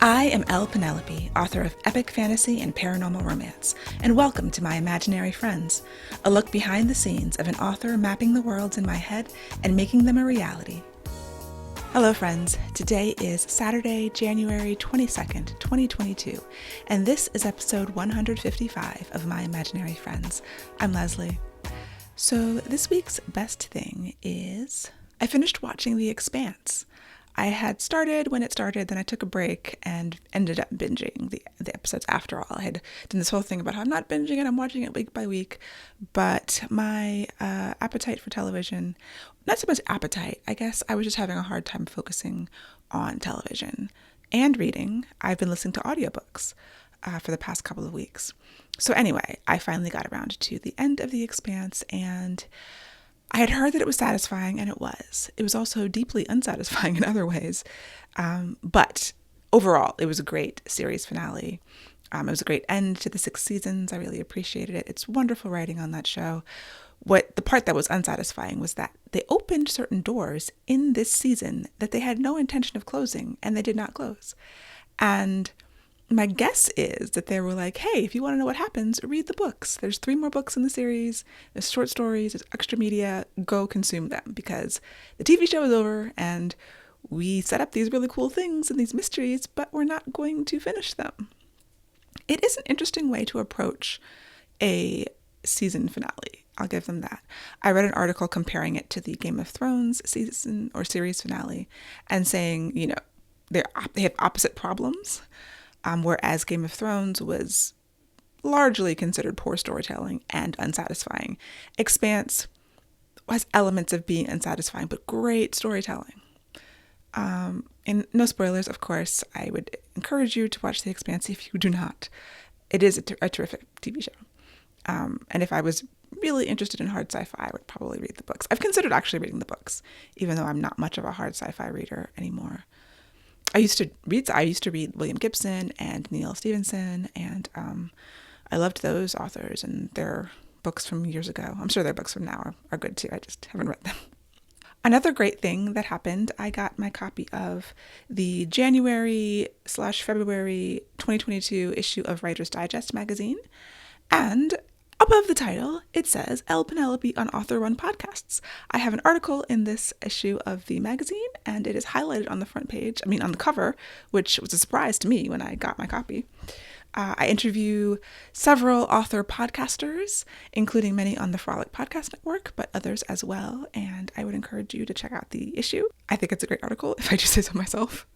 I am Penelope, author of epic fantasy and paranormal romance, and welcome to my Imaginary Friends, a look behind the scenes of an author mapping the worlds in my head and making them a reality. Hello friends, today is Saturday, January 22nd, 2022, and this is episode 155 of my Imaginary Friends. I'm Leslie. So this week's best thing is I finished watching The Expanse. I had started when it started, then I took a break and ended up binging the episodes after all. I had done this whole thing about how I'm not binging it, I'm watching it week by week, but my appetite for television, not so much appetite, I guess I was just having a hard time focusing on television and reading. I've been listening to audiobooks for the past couple of weeks. So anyway, I finally got around to the end of The Expanse, and I had heard that it was satisfying, and it was. It was also deeply unsatisfying in other ways. But overall, it was a great series finale. It was a great end to the 6 seasons. I really appreciated it. It's wonderful writing on that show. The part that was unsatisfying was that they opened certain doors in this season that they had no intention of closing, and they did not close. And my guess is that they were like, hey, if you want to know what happens, read the books. There's 3 more books in the series. There's short stories, there's extra media. Go consume them because the TV show is over and we set up these really cool things and these mysteries, but we're not going to finish them. It is an interesting way to approach a season finale. I'll give them that. I read an article comparing it to the Game of Thrones season or series finale and saying, they have opposite problems. Whereas Game of Thrones was largely considered poor storytelling and unsatisfying. Expanse has elements of being unsatisfying, but great storytelling. And no spoilers, of course. I would encourage you to watch The Expanse if you do not. It is a terrific TV show. And if I was really interested in hard sci-fi, I would probably read the books. I've considered actually reading the books, even though I'm not much of a hard sci-fi reader anymore. I used to read William Gibson and Neil Stephenson, and I loved those authors and their books from years ago. I'm sure their books from now are good too. I just haven't read them. Another great thing that happened, I got my copy of the January/February 2022 issue of Writer's Digest magazine, and above the title, it says, Penelope on author-run podcasts. I have an article in this issue of the magazine, and it is highlighted on the front page, on the cover, which was a surprise to me when I got my copy. I interview several author podcasters, including many on the Frolic Podcast Network, but others as well, and I would encourage you to check out the issue. I think it's a great article, if I just say so myself.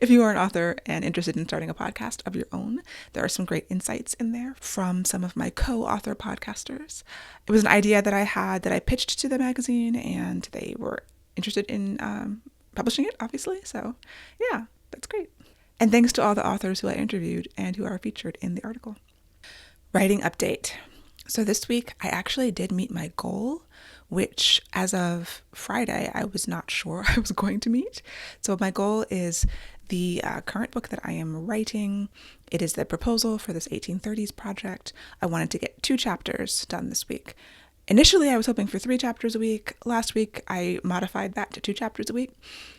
If you are an author and interested in starting a podcast of your own, there are some great insights in there from some of my co-author podcasters. It was an idea that I had that I pitched to the magazine, and they were interested in publishing it, obviously. So yeah, that's great. And thanks to all the authors who I interviewed and who are featured in the article. Writing update. So this week, I actually did meet my goal, which as of Friday, I was not sure I was going to meet. So my goal is the current book that I am writing. It is the proposal for this 1830s project. I wanted to get 2 chapters done this week. Initially, I was hoping for 3 chapters a week. Last week, I modified that to 2 chapters a week.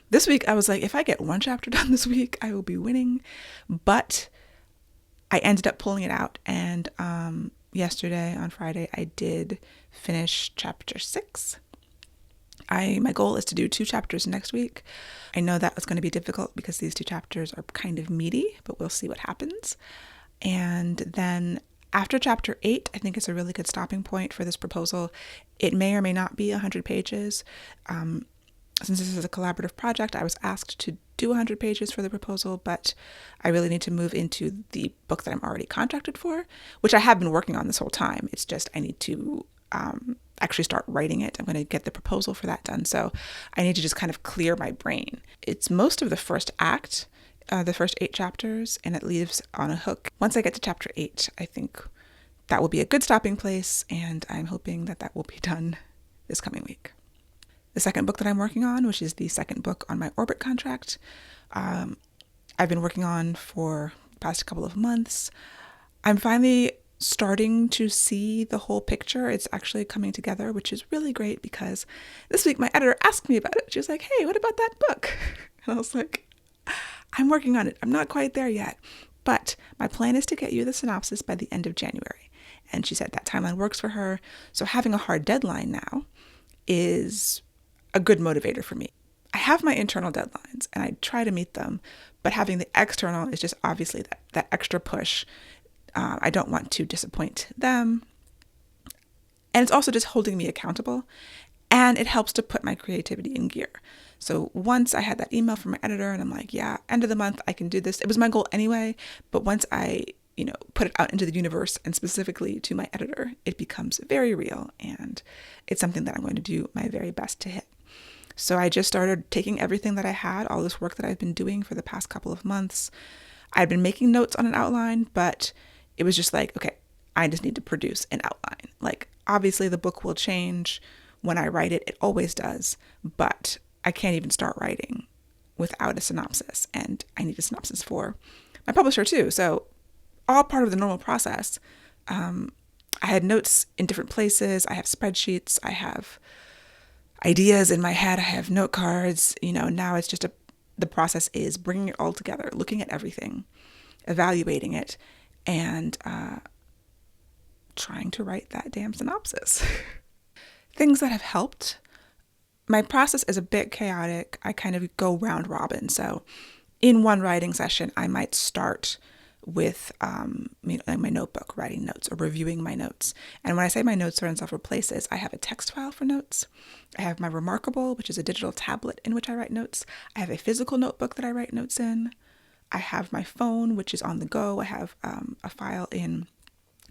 This week, I was like, if I get 1 chapter done this week, I will be winning. But I ended up pulling it out, and yesterday, on Friday, I did finish chapter 6. My goal is to do 2 chapters next week. I know that was going to be difficult because these 2 chapters are kind of meaty, but we'll see what happens. And then after chapter 8, I think it's a really good stopping point for this proposal. It may or may not be 100 pages. Since this is a collaborative project, I was asked to do 100 pages for the proposal, but I really need to move into the book that I'm already contracted for, which I have been working on this whole time. It's just I need to actually start writing it. I'm going to get the proposal for that done. So I need to just kind of clear my brain. It's most of the first act, the first 8 chapters, and it leaves on a hook. Once I get to chapter 8, I think that will be a good stopping place, and I'm hoping that that will be done this coming week. The second book that I'm working on, which is the second book on my Orbit contract, I've been working on for the past couple of months. I'm finally starting to see the whole picture. It's actually coming together, which is really great because this week my editor asked me about it. She was like, hey, what about that book? And I was like, I'm working on it. I'm not quite there yet. But my plan is to get you the synopsis by the end of January. And she said that timeline works for her. So having a hard deadline now is a good motivator for me. I have my internal deadlines and I try to meet them, but having the external is just obviously that extra push. I don't want to disappoint them. And it's also just holding me accountable, and it helps to put my creativity in gear. So once I had that email from my editor and I'm like, yeah, end of the month, I can do this. It was my goal anyway, but once I, put it out into the universe and specifically to my editor, it becomes very real, and it's something that I'm going to do my very best to hit. So I just started taking everything that I had, all this work that I've been doing for the past couple of months. I'd been making notes on an outline, but it was just like, okay, I just need to produce an outline. Like, obviously the book will change when I write it. It always does, but I can't even start writing without a synopsis, and I need a synopsis for my publisher too. So all part of the normal process. I had notes in different places. I have spreadsheets. I have ideas in my head. I have note cards. Now it's just the process is bringing it all together, looking at everything, evaluating it, and trying to write that damn synopsis. Things that have helped. My process is a bit chaotic. I kind of go round robin. So in one writing session, I might start with like my notebook, writing notes or reviewing my notes. And when I say my notes are in several places, I have a text file for notes. I have my Remarkable, which is a digital tablet in which I write notes. I have a physical notebook that I write notes in. I have my phone, which is on the go. I have a file in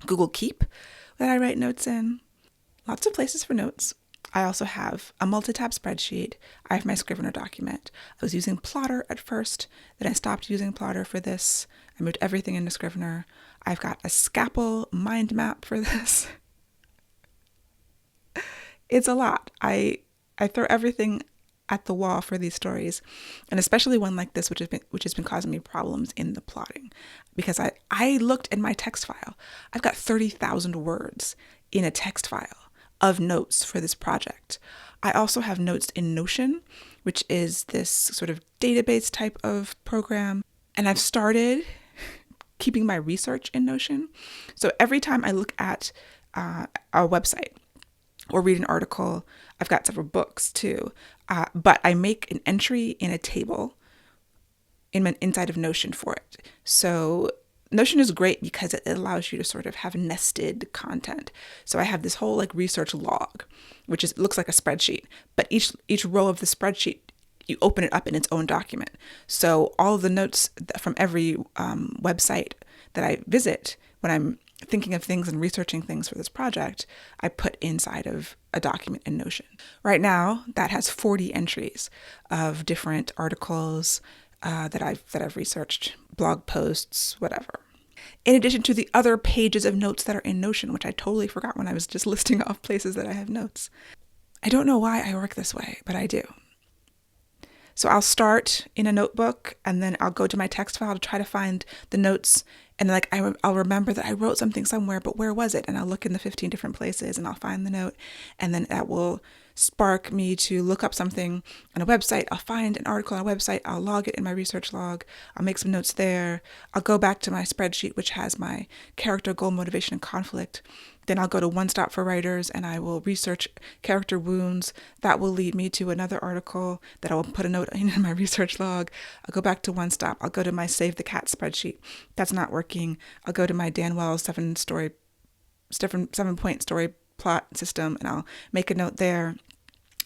Google Keep that I write notes in. Lots of places for notes. I also have a multi-tab spreadsheet. I have my Scrivener document. I was using Plotter at first, then I stopped using Plotter for this. I moved everything into Scrivener. I've got a Scapple mind map for this. It's a lot. I throw everything at the wall for these stories, and especially one like this, which has been causing me problems in the plotting, because I looked in my text file. I've got 30,000 words in a text file of notes for this project. I also have notes in Notion, which is this sort of database type of program. And I've started keeping my research in Notion. So every time I look at a website or read an article, I've got several books too, but I make an entry in a table inside of Notion for it. So Notion is great because it allows you to sort of have nested content. So I have this whole research log, which looks like a spreadsheet, but each row of the spreadsheet, you open it up in its own document. So all of the notes from every website that I visit when I'm thinking of things and researching things for this project, I put inside of a document in Notion. Right now, that has 40 entries of different articles that I've researched, blog posts, whatever. In addition to the other pages of notes that are in Notion, which I totally forgot when I was just listing off places that I have notes. I don't know why I work this way, but I do. So I'll start in a notebook, and then I'll go to my text file to try to find the notes. And I'll remember that I wrote something somewhere, but where was it? And I'll look in the 15 different places and I'll find the note. And then that will spark me to look up something on a website. I'll find an article on a website. I'll log it in my research log. I'll make some notes there. I'll go back to my spreadsheet, which has my character, goal, motivation, and conflict. Then I'll go to One Stop for Writers and I will research character wounds. That will lead me to another article that I will put a note in my research log. I'll go back to One Stop. I'll go to my Save the Cat spreadsheet. That's not working. I'll go to my Dan Wells 7-point story plot system and I'll make a note there.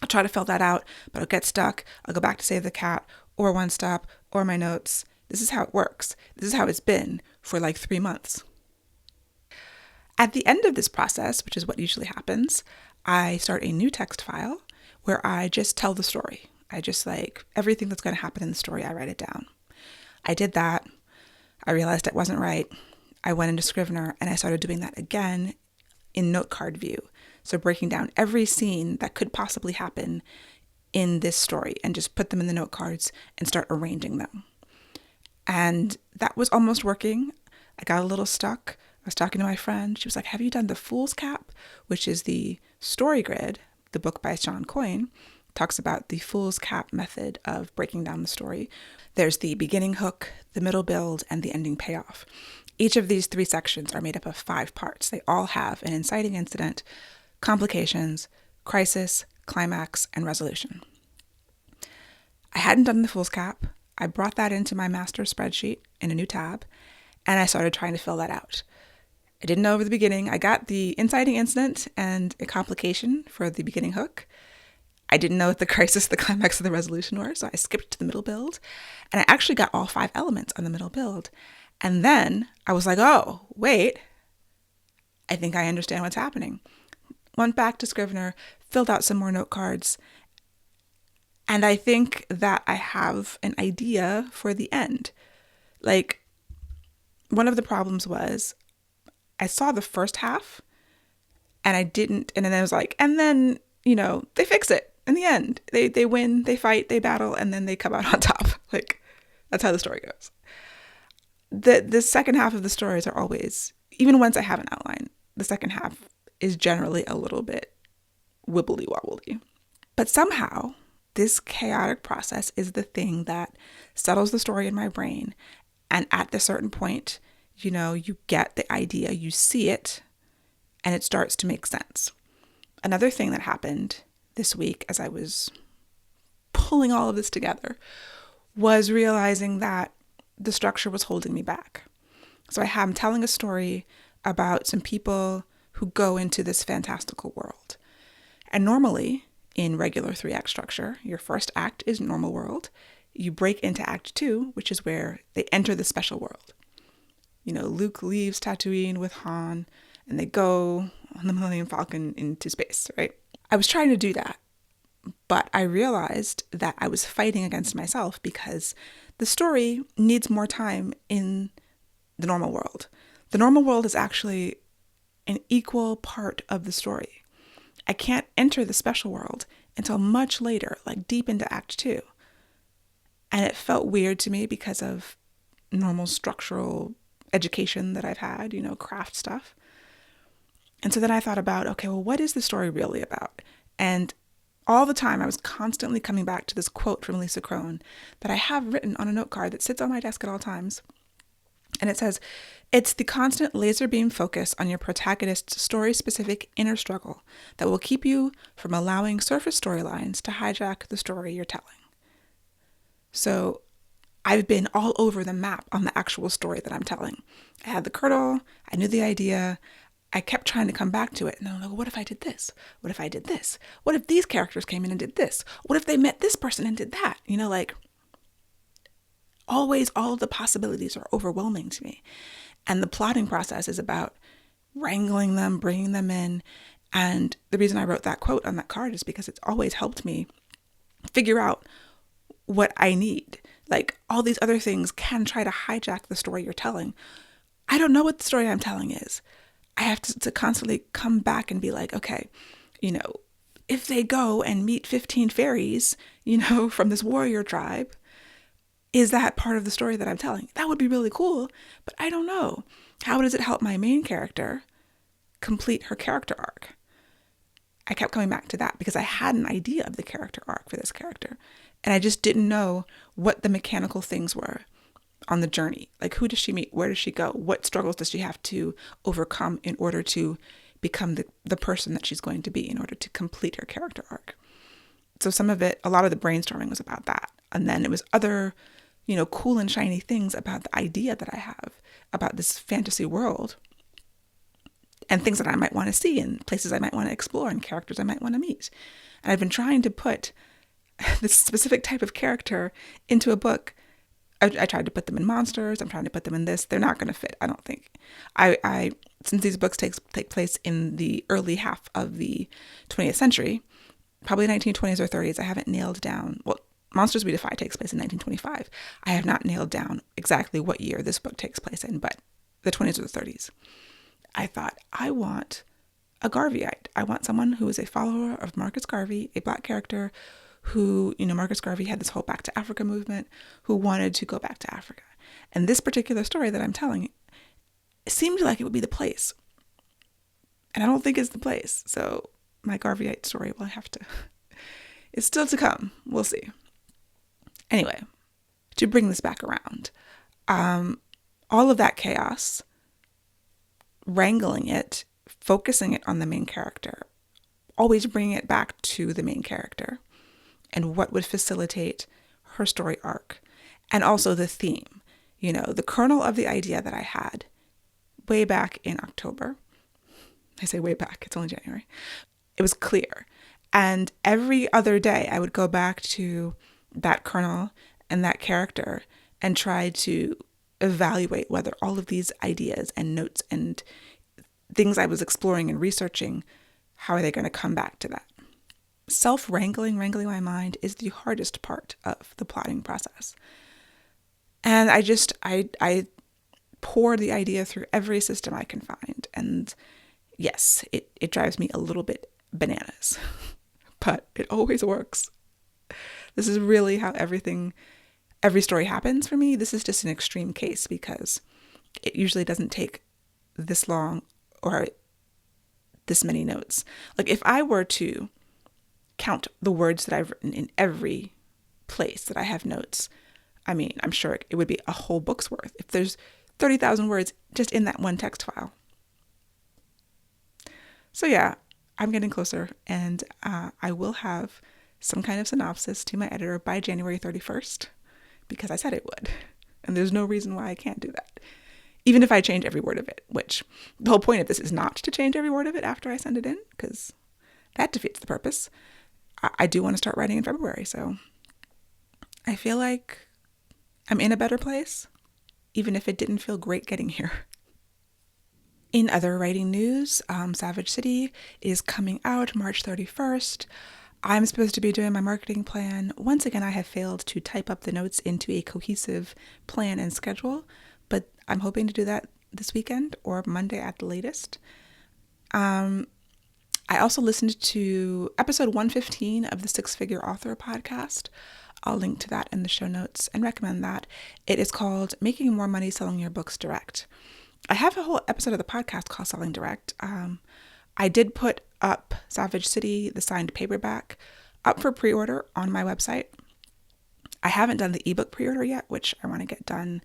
I'll try to fill that out, but I'll get stuck. I'll go back to Save the Cat or One Stop or my notes. This is how it works. This is how it's been for 3 months. At the end of this process, which is what usually happens, I start a new text file where I just tell the story. I just everything that's going to happen in the story, I write it down. I did that. I realized it wasn't right. I went into Scrivener and I started doing that again in note card view. So breaking down every scene that could possibly happen in this story and just put them in the note cards and start arranging them. And that was almost working. I got a little stuck. I was talking to my friend. She was like, have you done the Fool's Cap, which is the story grid, the book by Sean Coyne, talks about the fool's cap method of breaking down the story. There's the beginning hook, the middle build, and the ending payoff. Each of these 3 sections are made up of 5 parts. They all have an inciting incident, complications, crisis, climax, and resolution. I hadn't done the fool's cap. I brought that into my master spreadsheet in a new tab, and I started trying to fill that out. I didn't know over the beginning. I got the inciting incident and a complication for the beginning hook. I didn't know what the crisis, the climax, and the resolution were, so I skipped to the middle build, and I actually got all 5 elements on the middle build. And then I was like, oh, wait, I think I understand what's happening. Went back to Scrivener, filled out some more note cards, and I think that I have an idea for the end. Like, one of the problems was I saw the first half and I didn't, and then I was like, and then, they fix it in the end. They win, they fight, they battle, and then they come out on top. Like, that's how the story goes. The second half of the stories are always, even once I have an outline, the second half is generally a little bit wibbly wobbly. But somehow, this chaotic process is the thing that settles the story in my brain. And at the certain point, you get the idea, you see it, and it starts to make sense. Another thing that happened this week as I was pulling all of this together was realizing that the structure was holding me back. So I'm telling a story about some people who go into this fantastical world. And normally, in regular 3-act structure, your first act is normal world. You break into act 2, which is where they enter the special world. Luke leaves Tatooine with Han, and they go on the Millennium Falcon into space, right? I was trying to do that, but I realized that I was fighting against myself because the story needs more time in the normal world. The normal world is actually an equal part of the story. I can't enter the special world until much later, like deep into Act 2. And it felt weird to me because of normal structural education that I've had, craft stuff. And so then I thought about, okay, well, what is the story really about? And all the time I was constantly coming back to this quote from Lisa Crone that I have written on a note card that sits on my desk at all times. And it says, it's the constant laser beam focus on your protagonist's story-specific inner struggle that will keep you from allowing surface storylines to hijack the story you're telling. So I've been all over the map on the actual story that I'm telling. I had the kernel, I knew the idea, I kept trying to come back to it. And I'm like, what if I did this? What if I did this? What if these characters came in and did this? What if they met this person and did that? Always all of the possibilities are overwhelming to me. And the plotting process is about wrangling them, bringing them in. And the reason I wrote that quote on that card is because it's always helped me figure out what I need. Like, all these other things can try to hijack the story you're telling. I don't know what the story I'm telling is. I have to constantly come back and be like, okay, if they go and meet 15 fairies, from this warrior tribe, is that part of the story that I'm telling? That would be really cool, but I don't know. How does it help my main character complete her character arc? I kept coming back to that because I had an idea of the character arc for this character, and I just didn't know what the mechanical things were on the journey. Like, who does she meet? Where does she go? What struggles does she have to overcome in order to become the person that she's going to be, in order to complete her character arc? So a lot of the brainstorming was about that. And then it was other, cool and shiny things about the idea that I have about this fantasy world and things that I might want to see and places I might want to explore and characters I might want to meet. And I've been trying to put this specific type of character into a book. I tried to put them in monsters. I'm trying to put them in this. They're not going to fit, I don't think. Since these books take place in the early half of the 20th century, probably 1920s or 30s, I haven't nailed down. Well, Monsters We Defy takes place in 1925. I have not nailed down exactly what year this book takes place in, but the 20s or the 30s. I thought, I want a Garveyite. I want someone who is a follower of Marcus Garvey, a Black character who, Marcus Garvey had this whole Back to Africa movement, who wanted to go back to Africa. And this particular story that I'm telling, it seemed like it would be the place. And I don't think it's the place. So my Garveyite story will have to It's still to come. We'll see. Anyway, to bring this back around, all of that chaos, wrangling it, focusing it on the main character, always bringing it back to the main character and what would facilitate her story arc, and also the theme, the kernel of the idea that I had way back in October. I say way back, it's only January. It was clear. And every other day I would go back to that kernel and that character and try to evaluate whether all of these ideas and notes and things I was exploring and researching, how are they going to come back to that? Wrangling my mind is the hardest part of the plotting process. And I pour the idea through every system I can find. And yes, it drives me a little bit bananas, but it always works. This is really how every story happens for me. This is just an extreme case because it usually doesn't take this long or this many notes. Like if I were to count the words that I've written in every place that I have notes, I mean, I'm sure it would be a whole book's worth if there's 30,000 words just in that one text file. So yeah, I'm getting closer, and I will have some kind of synopsis to my editor by January 31st because I said it would, and there's no reason why I can't do that. Even if I change every word of it, which the whole point of this is not to change every word of it after I send it in, because that defeats the purpose. I do want to start writing in February, so I feel like I'm in a better place, even if it didn't feel great getting here. In other writing news, Savage City is coming out March 31st. I'm supposed to be doing my marketing plan. Once again, I have failed to type up the notes into a cohesive plan and schedule, but I'm hoping to do that this weekend or Monday at the latest. I also listened to episode 115 of the Six Figure Author podcast. I'll link to that in the show notes and recommend that. It is called Making More Money Selling Your Books Direct. I have a whole episode of the podcast called Selling Direct. I did put up Savage City, the signed paperback, up for pre-order on my website. I haven't done the ebook pre-order yet, which I want to get done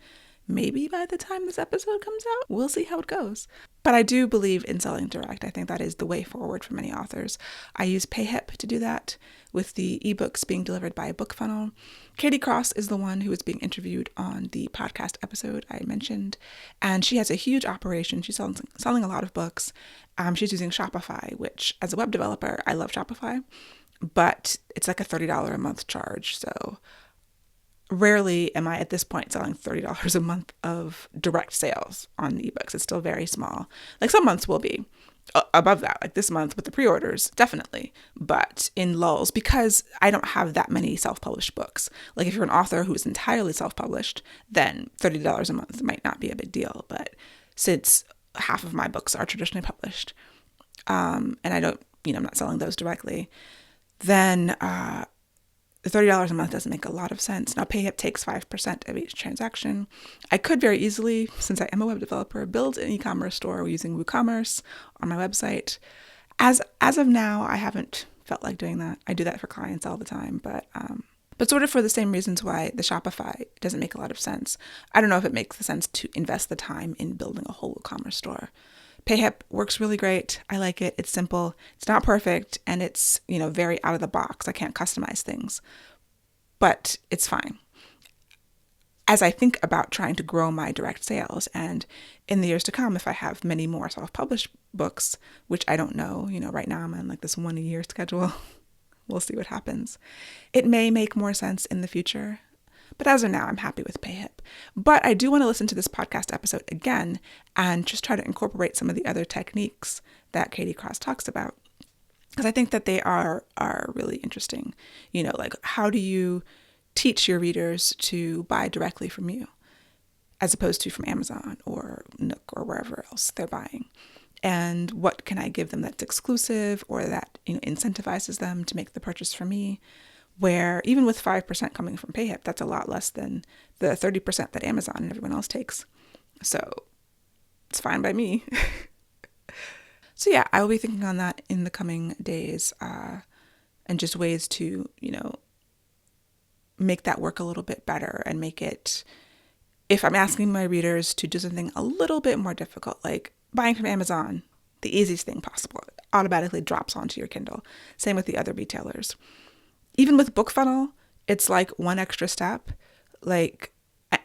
maybe by the time this episode comes out. We'll see how it goes. But I do believe in selling direct. I think that is the way forward for many authors. I use PayHip to do that, with the ebooks being delivered by a book funnel. Katie Cross is the one who is being interviewed on the podcast episode I mentioned, and she has a huge operation. She's selling a lot of books. She's using Shopify, which as a web developer, I love Shopify, but it's like a $30 a month charge. So rarely am I at this point selling $30 a month of direct sales on ebooks. It's still very small. Like some months will be above that, like this month with the pre-orders, definitely, but in lulls, because I don't have that many self-published books. Like if you're an author who is entirely self-published, then $30 a month might not be a big deal. But since half of my books are traditionally published, and I don't, I'm not selling those directly, then the $30 a month doesn't make a lot of sense. Now, PayHip takes 5% of each transaction. I could very easily, since I am a web developer, build an e-commerce store using WooCommerce on my website. As of now, I haven't felt like doing that. I do that for clients all the time, but sort of for the same reasons why the Shopify doesn't make a lot of sense. I don't know if it makes sense to invest the time in building a whole WooCommerce store. PayHip works really great. I like it. It's simple. It's not perfect, and it's, very out of the box. I can't customize things, but it's fine. As I think about trying to grow my direct sales, and in the years to come, if I have many more self-published books, which I don't know, right now I'm on like this 1 a year schedule. We'll see what happens. It may make more sense in the future. But as of now, I'm happy with PayHip. But I do want to listen to this podcast episode again and just try to incorporate some of the other techniques that Katie Cross talks about, because I think that they are really interesting. Like how do you teach your readers to buy directly from you as opposed to from Amazon or Nook or wherever else they're buying? And what can I give them that's exclusive or that incentivizes them to make the purchase from me? Where even with 5% coming from PayHip, that's a lot less than the 30% that Amazon and everyone else takes. So it's fine by me. So yeah, I will be thinking on that in the coming days. and just ways to, make that work a little bit better and make it, if I'm asking my readers to do something a little bit more difficult, like buying from Amazon, the easiest thing possible, it automatically drops onto your Kindle. Same with the other retailers. Even with BookFunnel, it's like one extra step. Like,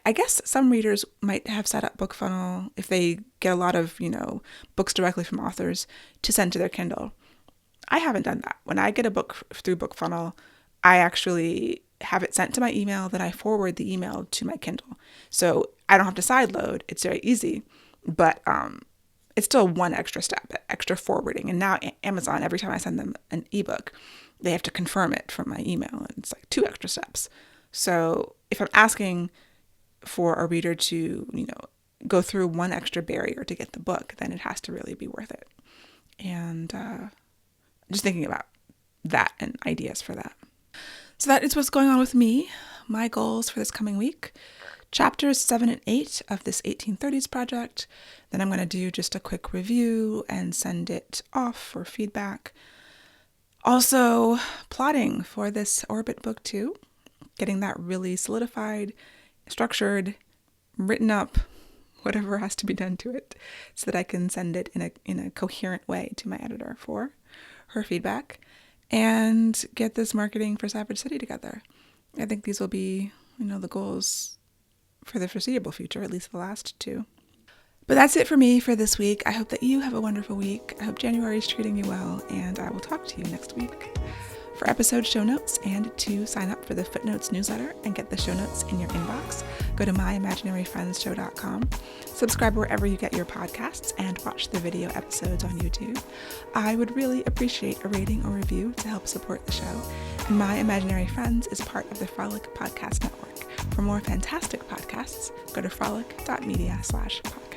I guess some readers might have set up BookFunnel if they get a lot of, books directly from authors to send to their Kindle. I haven't done that. When I get a book through BookFunnel, I actually have it sent to my email, then I forward the email to my Kindle. So I don't have to sideload. It's very easy, but it's still one extra step, extra forwarding. And now Amazon, every time I send them an ebook, they have to confirm it from my email. And it's like 2 extra steps. So if I'm asking for a reader to, go through one extra barrier to get the book, then it has to really be worth it. And just thinking about that and ideas for that. So that is what's going on with me, my goals for this coming week. Chapters 7 and 8 of this 1830s project. Then I'm going to do just a quick review and send it off for feedback. Also, plotting for this Orbit book 2, getting that really solidified, structured, written up, whatever has to be done to it, so that I can send it in a coherent way to my editor for her feedback, and get this marketing for Savage City together. I think these will be, the goals for the foreseeable future, at least the last 2. But that's it for me for this week. I hope that you have a wonderful week. I hope January is treating you well, and I will talk to you next week. For episode show notes and to sign up for the Footnotes newsletter and get the show notes in your inbox, go to myimaginaryfriendshow.com. Subscribe wherever you get your podcasts and watch the video episodes on YouTube. I would really appreciate a rating or review to help support the show. And My Imaginary Friends is part of the Frolic Podcast Network. For more fantastic podcasts, go to frolic.media/podcast.